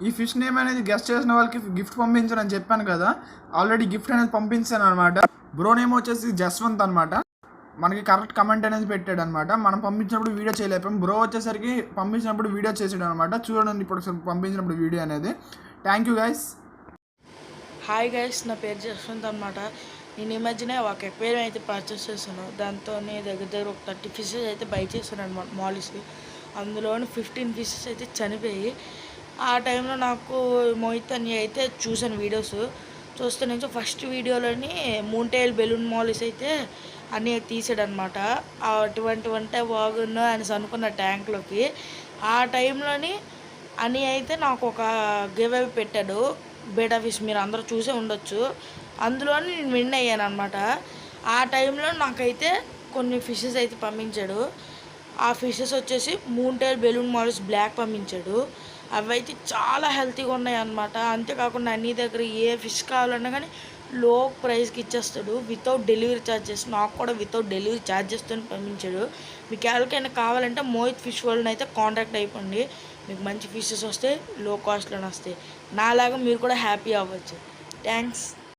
ఈ fish name అనేది guest చేసిన వాళ్ళకి గిఫ్ట్ పంపించానని చెప్పాను కదా, ఆల్రెడీ గిఫ్ట్ అనేది పంపించాను అనమాట. బ్రో నేమ్ వచ్చేసి జస్వంత్ అనమాట. మనకి కరెక్ట్ కమెంట్ అనేది పెట్టాడు అనమాట. మనం పంపించినప్పుడు వీడియో చేయలేకపోయాం. బ్రో వచ్చేసరికి పంపించినప్పుడు వీడియో చేసాడు అనమాట. చూడండి ఇప్పుడు పంపించినప్పుడు వీడియో అనేది. Thank you guys. Hi guys, నా పేరు జస్వంత్ అనమాట. నేను ఈ మధ్యనే ఒక ఎక్వేరియం అయితే పర్చేస్ చేశాను. దాంతో దగ్గర ఒక 30 ఫిషెస్ అయితే బై చేశాను అనమాట మాలిస్కి. అందులోని 15 ఫిషెస్ అయితే చనిపోయి, ఆ టైంలో నాకు మోహిత్ అని అయితే చూశాను వీడియోస్. చూస్తే నుంచి ఫస్ట్ వీడియోలోని మూంటైల్ బెలూన్ మాలిస్ అయితే అన్నీ తీసాడనమాట. అటువంటి వంటే బాగున్నా అని అనుకున్న ట్యాంక్లోకి. ఆ టైంలోని అని అయితే నాకు ఒక గివ్ అవే పెట్టాడు, బేటా ఫిష్. మీరు అందరూ చూసే ఉండొచ్చు. అందులోని నేను విన్ అయ్యాను అనమాట. ఆ టైంలో నాకైతే కొన్ని ఫిషెస్ అయితే పంపించాడు. ఆ ఫిషెస్ వచ్చేసి మూంటైల్ బెలూన్ మాలిస్ బ్లాక్ పంపించాడు. అవి అయితే చాలా హెల్తీగా ఉన్నాయి అన్నమాట. అంతేకాకుండా అన్ని దగ్గర ఏ ఫిష్ కావాలన్నా కానీ లో ప్రైస్కి ఇచ్చేస్తాడు, వితౌట్ డెలివరీ ఛార్జెస్. నాకు కూడా వితౌట్ డెలివరీ ఛార్జెస్తో పంపించాడు. మీకు ఎవరికైనా కావాలంటే మోహిత్ ఫిష్ వరల్డ్ని అయితే కాంటాక్ట్ అయిపోండి. మీకు మంచి ఫిషెస్ వస్తాయి, లో కాస్ట్లోనే వస్తాయి. నాలాగా మీరు కూడా హ్యాపీ అవ్వచ్చు. థ్యాంక్స్.